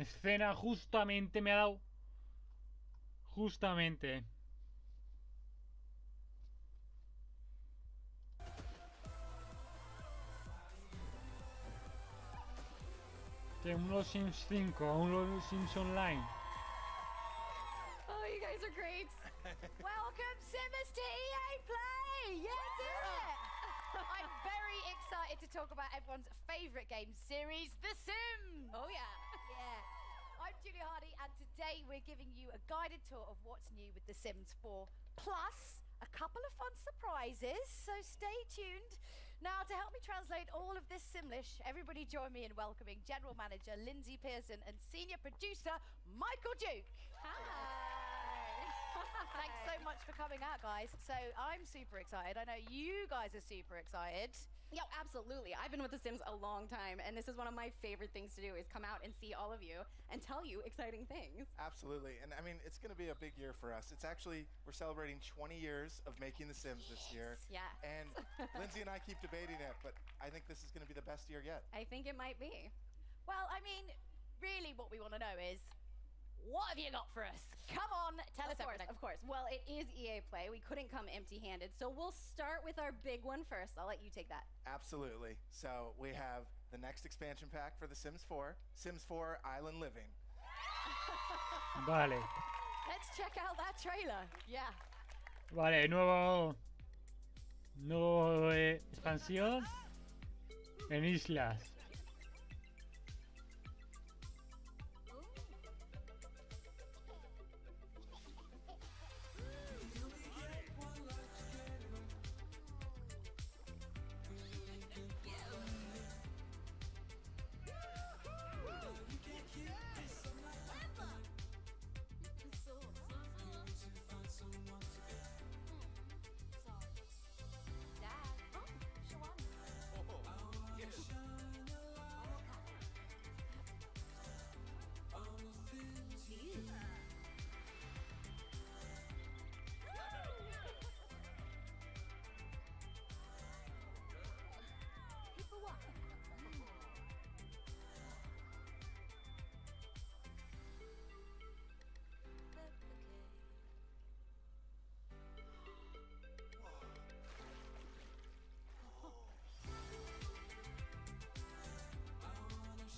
escena justamente me ha dado. Justamente. Que uno Sims 5, uno Sims Online. Oh, you guys are great. Welcome, Simmers, to EA Play. Yes, yeah. I'm very excited to talk about everyone's favourite game series, The Sims. Oh, yeah. Yeah. I'm Julia Hardy, and today we're giving you a guided tour of what's new with The Sims 4, plus a couple of fun surprises, so stay tuned. Now, to help me translate all of this Simlish, everybody join me in welcoming General Manager Lindsay Pearson and Senior Producer Michael Duke. Hi. Thanks so much for coming out, guys. So I'm super excited. I know you guys are super excited. Yeah, absolutely. I've been with The Sims a long time, and this is one of my favorite things to do is come out and see all of you and tell you exciting things. Absolutely. And I mean, it's going to be a big year for us. It's actually, we're celebrating 20 years of making The Sims this year. Yeah. And Lindsay and I keep debating it, but I think this is going to be the best year yet. I think it might be. Well, I mean, really what we want to know is, what have you got for us? Come on, tell us everything. Of course. Well, it is EA Play. We couldn't come empty-handed, so we'll start with our big one first. I'll let you take that. Absolutely. So we have the next expansion pack for The Sims 4, Sims 4 Island Living. Vale. Let's check out that trailer. Yeah. Vale, nuevo expansión en islas.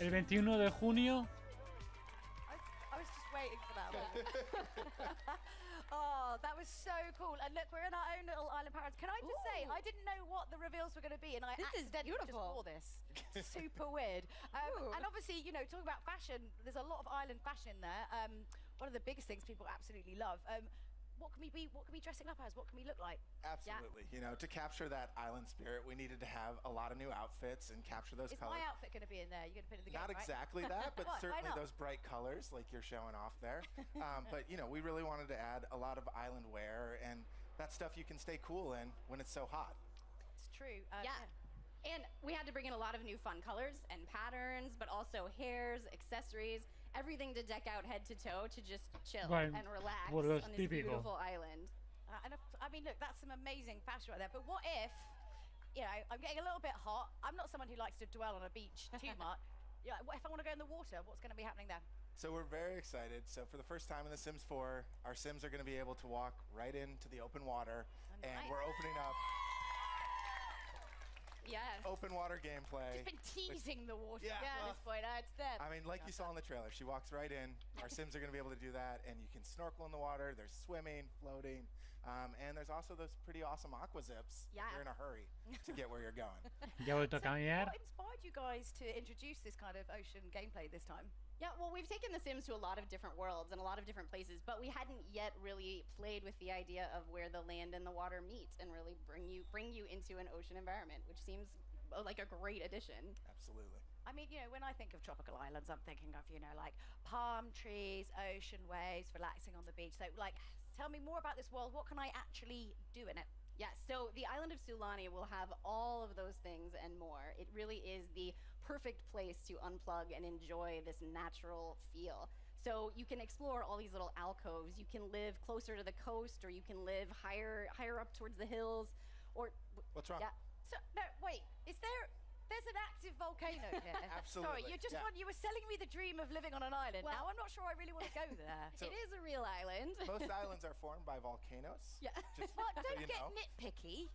El 21 de junio. I was just waiting for that one. Oh, that was so cool. And look, we're in our own little island paradise. Can I just say, I didn't know what the reveals were going to be, and I accidentally just wore this. Super weird. And obviously, you know, talking about fashion, there's a lot of island fashion there. One of the biggest things people absolutely love. What can we be dressing up as? What can we look like? Absolutely. Yeah. You know, to capture that island spirit, we needed to have a lot of new outfits and capture those colors. Is my outfit going to be in there? You're going to put it in the game, Not right? exactly that, but certainly those bright colors like you're showing off there. But, you know, we really wanted to add a lot of island wear, and that stuff you can stay cool in when it's so hot. It's true. Yeah. And we had to bring in a lot of new fun colors and patterns, but also hairs, accessories, everything to deck out head to toe to just chill and relax on this beautiful island. And I mean, look, that's some amazing fashion right there. But what if, you know, I'm getting a little bit hot. I'm not someone who likes to dwell on a beach too much. Yeah, what if I want to go in the water? What's going to be happening then? So we're very excited. So for the first time in The Sims 4, our Sims are going to be able to walk right into the open water. And we're opening up open water gameplay. Just been teasing the water. Yeah, at this point. It's there. I mean, like you saw in the trailer, she walks right in. Our Sims are going to be able to do that, and you can snorkel in the water. There's swimming, floating, and there's also those pretty awesome aqua zips if you're in a hurry to get where you're going. Ya vuelto a cambiar. What inspired you guys to introduce this kind of ocean gameplay this time? Yeah, well, we've taken The Sims to a lot of different worlds and a lot of different places, but we hadn't yet really played with the idea of where the land and the water meet and really bring you into an ocean environment, which seems like a great addition. Absolutely. I mean, you know, when I think of tropical islands, I'm thinking of, you know, like palm trees, ocean waves, relaxing on the beach. So, like, tell me more about this world. What can I actually do in it? Yeah, so the island of Sulani will have all of those things and more. It really is the perfect place to unplug and enjoy this natural feel. So you can explore all these little alcoves. You can live closer to the coast, or you can live higher up towards the hills, or what's wrong? Yeah. So no, wait. Is there there's an active volcano here. Absolutely. Sorry, you were selling me the dream of living on an island. Well, now I'm not sure I really want to go there. So- it is a real island. Most islands are formed by volcanoes. Yeah. Just But so don't you get know. nitpicky.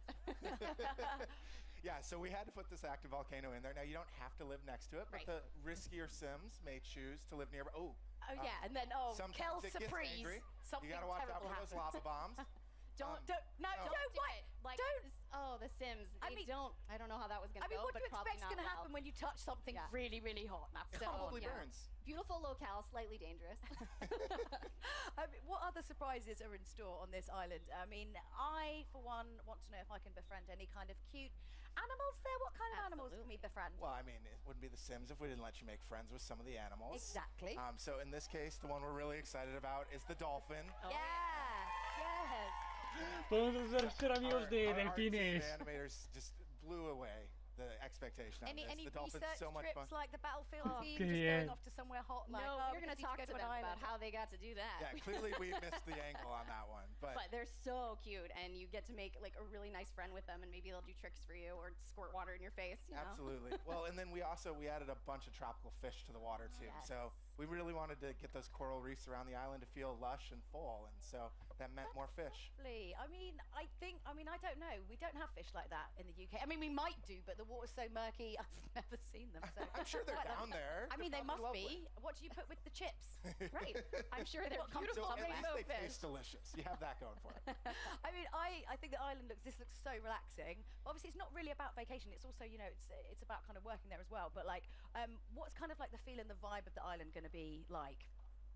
Yeah, so we had to put this active volcano in there. Now, you don't have to live next to it, but Right. the riskier Sims may choose to live nearby. Oh yeah, and then sometimes Kel it gets surprise. angry. Something You gotta watch out terrible for those happens. lava bombs. Don't Don't do wait. it. Like, Don't. the Sims. I They mean- don't. I don't know how that was gonna I mean, go, what do but you probably expect's not going to well. happen when you touch something Yeah. really, really hot? It So, probably yeah. burns. Beautiful locale, slightly dangerous. What other surprises are in store on this island? I mean, I, for one, want to know if I can befriend any kind of cute animals there. What kind of animals can we befriend? Well, I mean, it wouldn't be The Sims if we didn't let you make friends with some of the animals. Exactly. So in this case, the one we're really excited about is the dolphin. Yes. Podemos ser amigos de Our team delfines. animators just blew away the expectation on Any this. any The dolphin's research so much fun. trips like the Battlefield team Okay, just yeah. going off to somewhere hot? Like, No, oh, we're we gonna just need talk go to an them about island. how they got to do that. Yeah, clearly we missed the angle on that one, but But they're so cute, and you get to make like a really nice friend with them, and maybe they'll do tricks for you or squirt water in your face. You know? absolutely. Well, and then we added a bunch of tropical fish to the water too. Yes. So we really wanted to get those coral reefs around the island to feel lush and full, and so that meant more fish. Lovely. I mean, I don't know. We don't have fish like that in the UK. I mean, we might do, but the water's so murky. I've never seen them. So I'm sure they're Quite down there. I mean, They're they must probably be. What do you put with the chips? Right. I'm sure they're What comes beautiful. up So at rainbow least they fish. taste delicious. You have that going for it. I mean, I think the island looks so relaxing. But obviously, it's not really about vacation. It's also, it's about kind of working there as well. But like, what's kind of like the feel and the vibe of the island going to be like?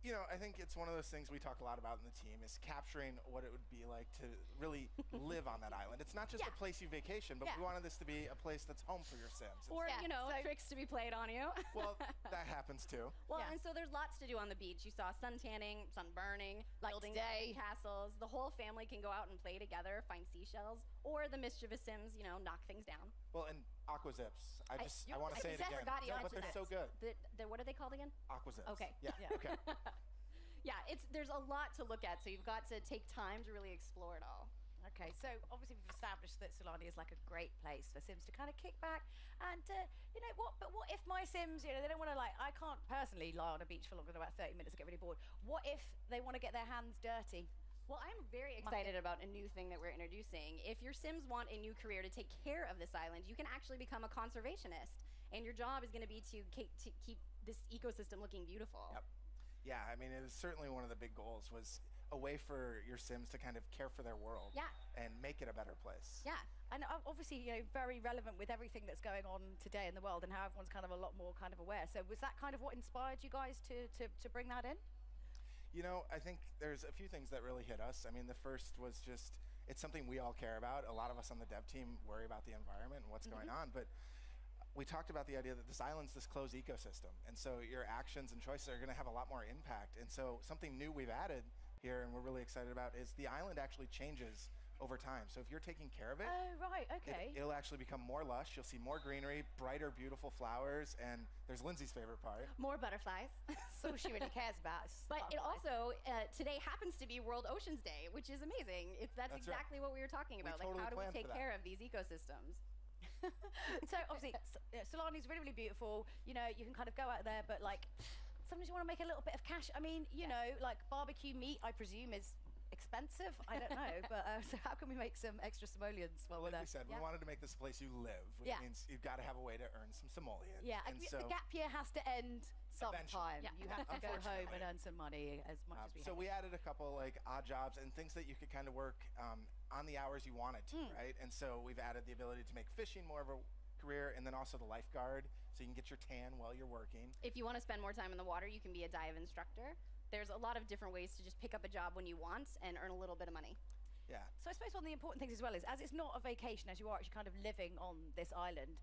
I think it's one of those things we talk a lot about in the team is capturing what it would be like to really live on that island. It's not just a place you vacation, but we wanted this to be a place that's home for your Sims. Or, Yeah, so- tricks to be played on you. Well, that happens too. Well, Yeah. and so there's lots to do on the beach. You saw sun tanning, sun burning, Like building today. castles. The whole family can go out and play together, find seashells, or the mischievous Sims, knock things down. Well, and aqua zips. I want to say it I again. forgot No, but they're so good. What are they called again? Aqua zips. Okay. Yeah. Yeah. Okay. Yeah, there's a lot to look at, so you've got to take time to really explore it all. Okay, so obviously we've established that Solani is like a great place for Sims to kind of kick back and, but what if my Sims, they don't want to I can't personally lie on a beach for longer than about 30 minutes and get really bored. What if they want to get their hands dirty? Well, I'm very excited about a new thing that we're introducing. If your Sims want a new career to take care of this island, you can actually become a conservationist. And your job is going to be to keep this ecosystem looking beautiful. Yep. Yeah, I mean, it was certainly one of the big goals was a way for your Sims to kind of care for their world and make it a better place. Yeah. And obviously, very relevant with everything that's going on today in the world and how everyone's kind of a lot more kind of aware. So was that kind of what inspired you guys to bring that in? I think there's a few things that really hit us. I mean, the first was just, it's something we all care about. A lot of us on the dev team worry about the environment and what's going on, but we talked about the idea that this island's this closed ecosystem, and so your actions and choices are going to have a lot more impact. And so something new we've added here and we're really excited about is the island actually changes over time. So if you're taking care of it, Oh, right, okay. it'll actually become more lush. You'll see more greenery, brighter, beautiful flowers, and there's Lindsay's favorite part. More butterflies. That's all she really cares about. is But it butterflies. also, today happens to be World Oceans Day, which is amazing. That's That's right. exactly what we were talking about. totally How do we planned take for that. care of these ecosystems? So obviously, Solani's really, really beautiful. You can kind of go out there, but sometimes you want to make a little bit of cash. I mean, like barbecue meat, I presume, is expensive. I don't know, but so how can we make some extra simoleons while we're Like there? we said, we wanted to make this a place you live, which Yeah. means you've got to have a way to earn some simoleons. Yeah, and the gap year has to end Eventually. sometime. Yeah. You have to go home Unfortunately. and earn some money as much as we so have. we added a couple odd jobs and things that you could kind of work on the hours you wanted to, right? And so we've added the ability to make fishing more of a career, and then also the lifeguard, so you can get your tan while you're working. If you want to spend more time in the water, you can be a dive instructor. There's a lot of different ways to just pick up a job when you want and earn a little bit of money. Yeah. So I suppose one of the important things as well is, as it's not a vacation, as you are actually kind of living on this island,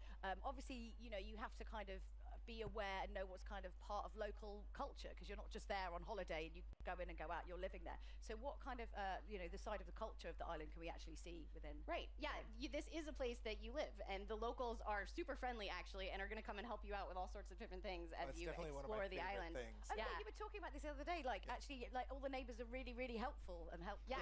obviously, you have to kind of be aware and know what's kind of part of local culture, because you're not just there on holiday and you go in and go out, you're living there. So what kind of, the side of the culture of the island can we actually see within? Right, yeah, this is a place that you live, and the locals are super friendly, actually, and are going to come and help you out with all sorts of different things as you explore the island. Okay, you were talking about this the other day, like, actually, like, all the neighbors are really, really helpful and help you.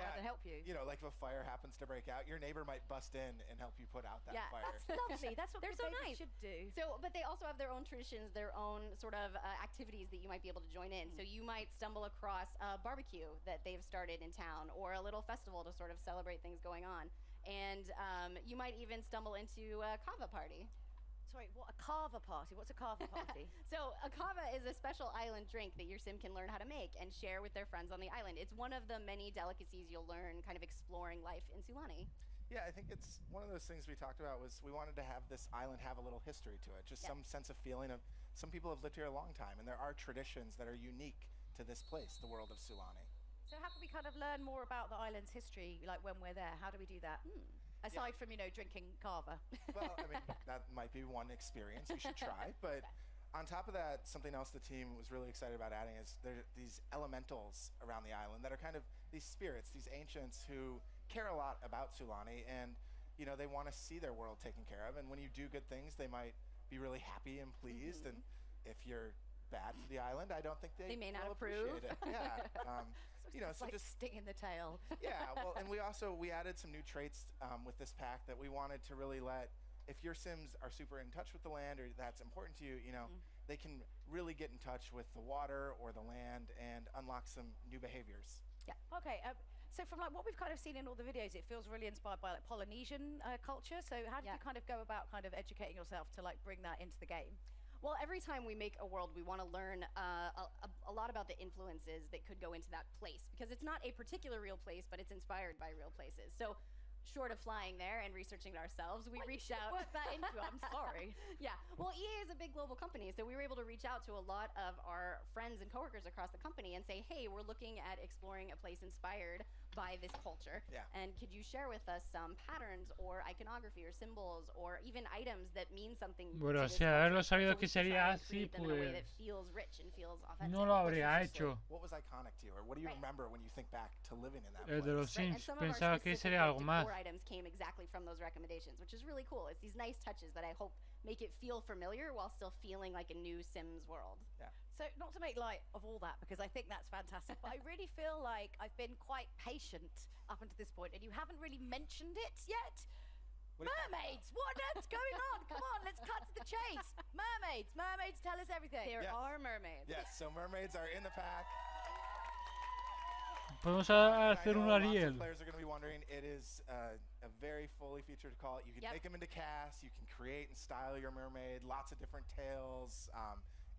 Like if a fire happens to break out, your neighbor might bust in and help you put out that fire. That's lovely. That's what they're so nice. should do. So, but they also have their own traditions, their own sort of activities that you might be able to join in. So you might stumble across a barbecue that they've started in town, or a little festival to sort of celebrate things going on. And you might even stumble into a Kava party. Sorry, what, a Kava party? What's a Kava party? So a Kava is a special island drink that your sim can learn how to make and share with their friends on the island. It's one of the many delicacies you'll learn kind of exploring life in Sulani. Yeah, I think it's one of those things we talked about was we wanted to have this island have a little history to it, just some sense of feeling of some people have lived here a long time, and there are traditions that are unique to this place, the world of Sulani. So how can we kind of learn more about the island's history, like when we're there? How do we do that? Aside from, drinking Kava. Well, I mean, that might be one experience you should try, but on top of that, something else the team was really excited about adding is there are these elementals around the island that are kind of these spirits, these ancients who care a lot about Sulani, and they want to see their world taken care of, and when you do good things they might be really happy and pleased, and if you're bad for the island, I don't think they may not will approve. appreciate it. It's like just sting in the tail. Yeah, well, and we added some new traits with this pack that we wanted to really let, if your sims are super in touch with the land or that's important to you, they can really get in touch with the water or the land and unlock some new behaviors. Yeah. Okay. So from like what we've kind of seen in all the videos, it feels really inspired by like Polynesian culture. So how did you kind of go about kind of educating yourself to like bring that into the game? Well, every time we make a world, we want to learn a lot about the influences that could go into that place, because it's not a particular real place, but it's inspired by real places. So short of flying there and researching it ourselves, we reached out. Work that into it. I'm sorry. Yeah. Well, EA is a big global company, so we were able to reach out to a lot of our friends and coworkers across the company and say, hey, we're looking at exploring a place inspired by this culture. Yeah. And could you share with us some patterns or iconography or symbols or even items that mean something Bueno, to this si haberlo culture, sabido so que we can try sería and así, create them in a way that pues feels rich and feels authentic. no lo What's habría just hecho. what was iconic to you, or what do you remember when you think back to living in that El de place? los Right, and Sims some of our pensaba que specific sería algo más. decor items came exactly from those recommendations, which is really cool. It's these nice touches that I hope make it feel familiar while still feeling like a new Sims world. Yeah. So not to make light of all that, because I think that's fantastic, but I really feel like I've been quite patient up until this point, and you haven't really mentioned it yet. Mermaids! What on earth's going on? Come on, let's cut to the chase. Mermaids! Mermaids, tell us everything. There are mermaids. Yes, so mermaids are in the pack. Podemos I hacer know un lots of Ariel. players are going to be wondering, it is a very fully featured call. You can make them into cast, you can create and style your mermaid, lots of different tails.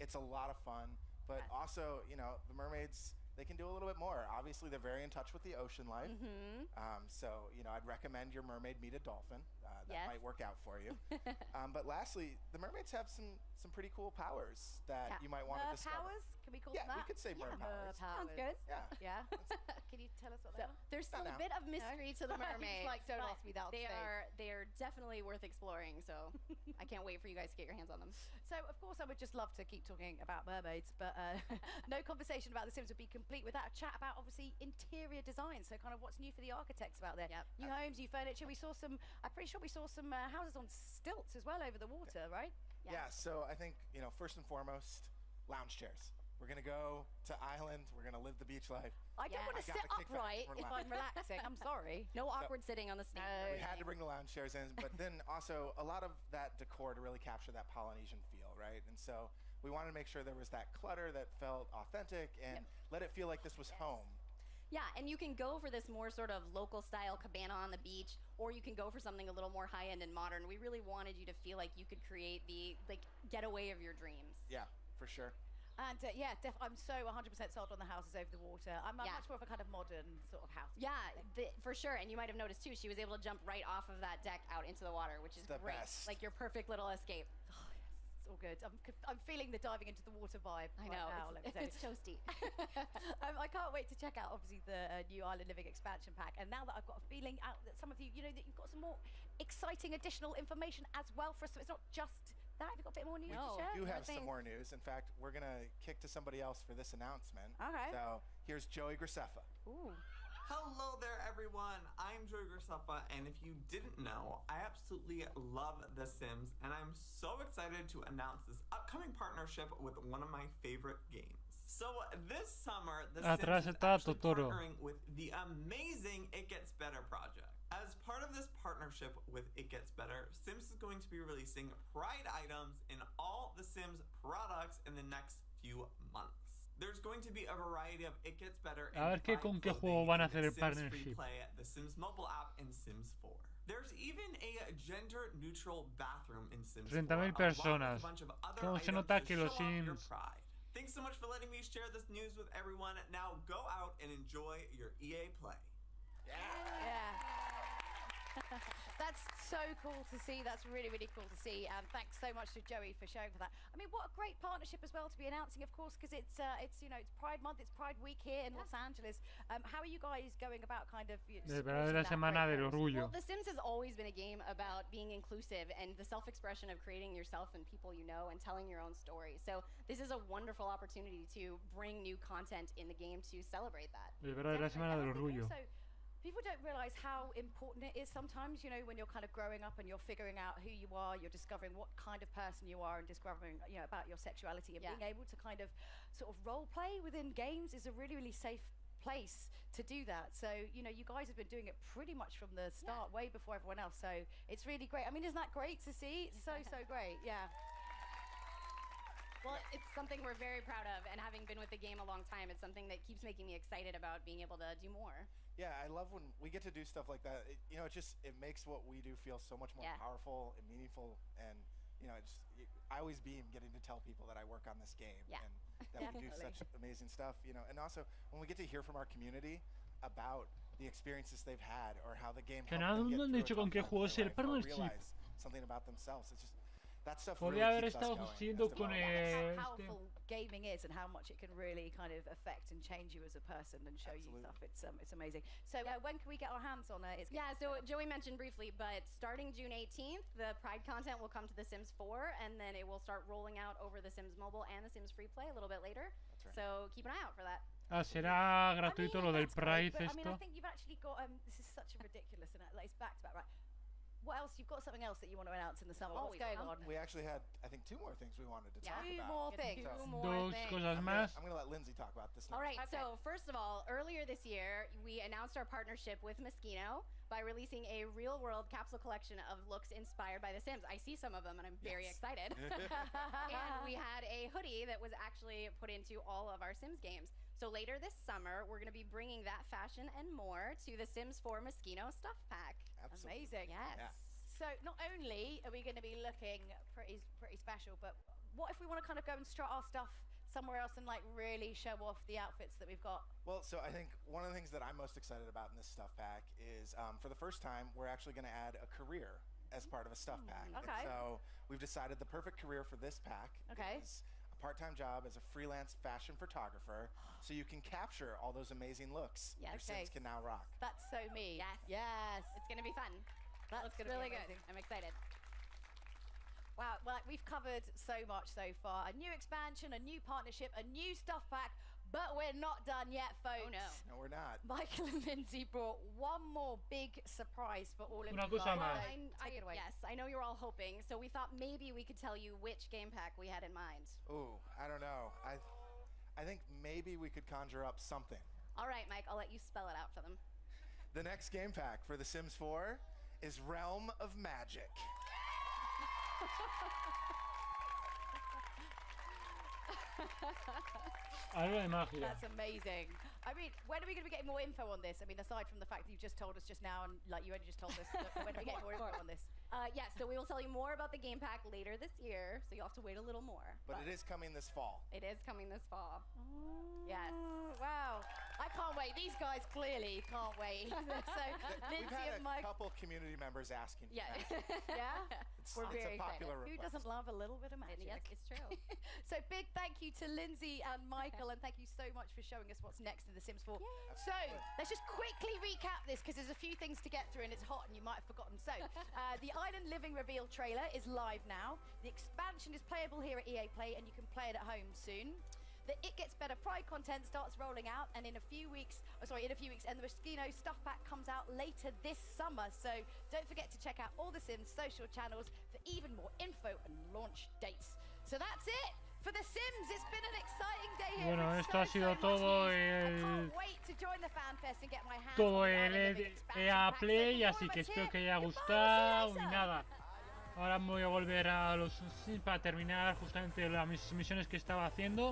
It's a lot of fun, but also, the mermaids, they can do a little bit more. Obviously, they're very in touch with the ocean life. So, I'd recommend your mermaid meet a dolphin. That might work out for you. But lastly, the mermaids have some pretty cool powers that you might want to discover. Powers? Can we call them that? Yeah, we could say mer powers. Sounds good. Yeah. Can you tell us what they are? There's still a bit of mystery to the mermaids. Like, don't but ask me that on they stage. are definitely worth exploring, so I can't wait for you guys to get your hands on them. So, of course, I would just love to keep talking about mermaids, but no conversation about The Sims would be complete without a chat about, obviously, interior design. So, kind of what's new for the architects about there. New homes, new furniture. We saw some, I'm pretty sure we saw some houses on stilts as well over the water, right? Yeah, so I think, first and foremost, lounge chairs. We're going to go to island. We're going to live the beach life. I don't want to sit upright if I'm relaxing. I'm sorry. No awkward sitting on the snake. We had to bring the lounge chairs in, but then also a lot of that decor to really capture that Polynesian feel, right? And so we wanted to make sure there was that clutter that felt authentic and let it feel like this was home. Yeah, and you can go for this more sort of local style cabana on the beach, or you can go for something a little more high end and modern. We really wanted you to feel like you could create the getaway of your dreams. Yeah, for sure. And I'm so 100% sold on the houses over the water. I'm much more of a kind of modern sort of house. Yeah, for sure. And you might have noticed too, she was able to jump right off of that deck out into the water, which is great. Best. Like your perfect little escape. Oh, yes, it's all good. I'm feeling the diving into the water vibe. I know, right now, it's toasty. I can't wait to check out, obviously, the new Island Living expansion pack. And now that I've got a feeling out that some of you, that you've got some more exciting additional information as well for us. So it's not just That, have you got a bit more news No. to share? We do have thanks. some more news. In fact, we're going to kick to somebody else for this announcement. Okay. So here's Joey Graceffa. Ooh. Hello there, everyone. I'm Joey Graceffa, and if you didn't know, I absolutely love The Sims, and I'm so excited to announce this upcoming partnership with one of my favorite games. So this summer, The Atrás Sims is está actually Totoro. partnering with the amazing It Gets Better project. As part of this partnership with It Gets Better, Sims is going to be releasing Pride items in all The Sims products in the next few months. There's going to be a variety of It Gets Better A ver con qué juego van a hacer el partnership. Play, the Sims mobile app, and Sims 4. There's even a gender-neutral bathroom in Sims 4, 30.000 along with personas. a bunch of other ¿Cómo se items nota to que show los off your Sims- pride. Thanks so much for letting me share this news with everyone. Now go out and enjoy your EA Play. Yeah. That's so cool to see. That's really, really cool to see. And thanks so much to Joey for showing for that. I mean, what a great partnership as well to be announcing, of course, because it's you know, it's Pride Month, it's Pride Week here in Los Angeles. How are you guys going about kind of De supporting verdadera that semana great del cause? orgullo. Well, The Sims has always been a game about being inclusive and the self-expression of creating yourself and people you know and telling your own story. So this is a wonderful opportunity to bring new content in the game to celebrate that. De verdadera Definitely. semana And I del think orgullo. also, people don't realize how important it is sometimes, you know, when you're kind of growing up and you're figuring out who you are, you're discovering what kind of person you are and discovering, you know, about your sexuality, and being able to kind of sort of role play within games is a really, really safe place to do that. So, you know, you guys have been doing it pretty much from the start, way before everyone else. So it's really great. I mean, isn't that great to see? It's so, so great. Yeah. Well, it's something we're very proud of, and having been with the game a long time, it's something that keeps making me excited about being able to do more. Yeah, I love when we get to do stuff like that. You know, it makes what we do feel so much more powerful and meaningful. And, you know, I always beam getting to tell people that I work on this game and that we do such amazing stuff, you know. And also, when we get to hear from our community about the experiences they've had or how the game Que helped them no get han through a dicho tough con qué time juego in es their el life or partnership. realize something about themselves. It's just, that stuff Podría haber really keeps us estado going haciendo as con developers. How powerful gaming is and how much it can really kind of affect and change you as a person and show you stuff. It's amazing. So when can we get our hands on it? So Joey mentioned briefly, but starting June 18th, the Pride content will come to The Sims 4, and then it will start rolling out over The Sims Mobile and The Sims Free Play a little bit later. That's right. So keep an eye out for that. Ah, será gratuito lo del that's great, Pride but, I mean, I esto. think you've actually got, this is such a ridiculous, and like, it's back to back, right? What else? You've got something else that you want to announce in the summer. What's going on? We actually had, I think, 2 more things we wanted to talk Two about. more things. Two So- more Dos things. cosas I'm más. going to let Lindsay talk about this now. All right, Okay. so first of all, earlier this year, we announced our partnership with Moschino by releasing a real-world capsule collection of looks inspired by The Sims. I see some of them, and I'm very excited. And we had a hoodie that was actually put into all of our Sims games. So later this summer, we're going to be bringing that fashion and more to the Sims 4 Moschino stuff pack. Absolutely. Amazing. Yes. Yeah. So not only are we going to be looking pretty special, but what if we want to kind of go and strut our stuff somewhere else and like really show off the outfits that we've got? Well, so I think one of the things that I'm most excited about in this stuff pack is for the first time, we're actually going to add a career as part of a stuff pack. And Okay. so we've decided the perfect career for this pack is a part-time job as a freelance fashion photographer, so you can capture all those amazing looks your Sims can now rock. That's so me. Yes. Yes. It's going to be fun. That's Looks gonna be really good. amazing. I'm excited. Wow, well, we've covered so much so far. A new expansion, a new partnership, a new stuff pack, but we're not done yet, folks. Oh, no. No, we're not. Michael and Lindsay brought one more big surprise for all of Una you cosa guys. más. So take it away. Yes, I know you're all hoping, so we thought maybe we could tell you which game pack we had in mind. Ooh, I don't know. I think maybe we could conjure up something. All right, Mike, I'll let you spell it out for them. The next game pack for The Sims 4 is Realm of Magic. Algo de magia. That's amazing. I mean, when are we going to be getting more info on this? I mean, aside from the fact that you've just told us just now, and like you only just told us, when are we getting more info on this? Yes, so we will tell you more about the game pack later this year, so you'll have to wait a little more. But it is coming this fall. It is coming this fall. Yes. Wow. I can't wait. These guys clearly can't wait. So, We've Lindsay had and a Mike. couple community members asking for Yeah. magic. Yeah? It's, We're it's very a popular excited. Who request. doesn't love a little bit of magic? Yes, it's true. So big thank you to Lindsay and Michael, and thank you so much for showing us what's next in the The Sims 4. So let's just quickly recap this because there's a few things to get through and it's hot and you might have forgotten. So the Island Living reveal trailer is live now. The expansion is playable here at EA Play and you can play it at home soon. The It Gets Better Pride content starts rolling out, and in a few weeks, and the Moschino stuff pack comes out later this summer. So don't forget to check out all the Sims social channels for even more info and launch dates. So that's it for The Sims. It's been an exciting day here. Bueno, with esto ha sido much todo news. I el can't wait to join the fan fest and get my hands todo on the el Island Living expansion EA pack. So Play, for así more que of a espero tip, que haya goodbye, gustado see y you later. nada. Ahora me voy a volver a los Sims para terminar justamente las misiones que estaba haciendo.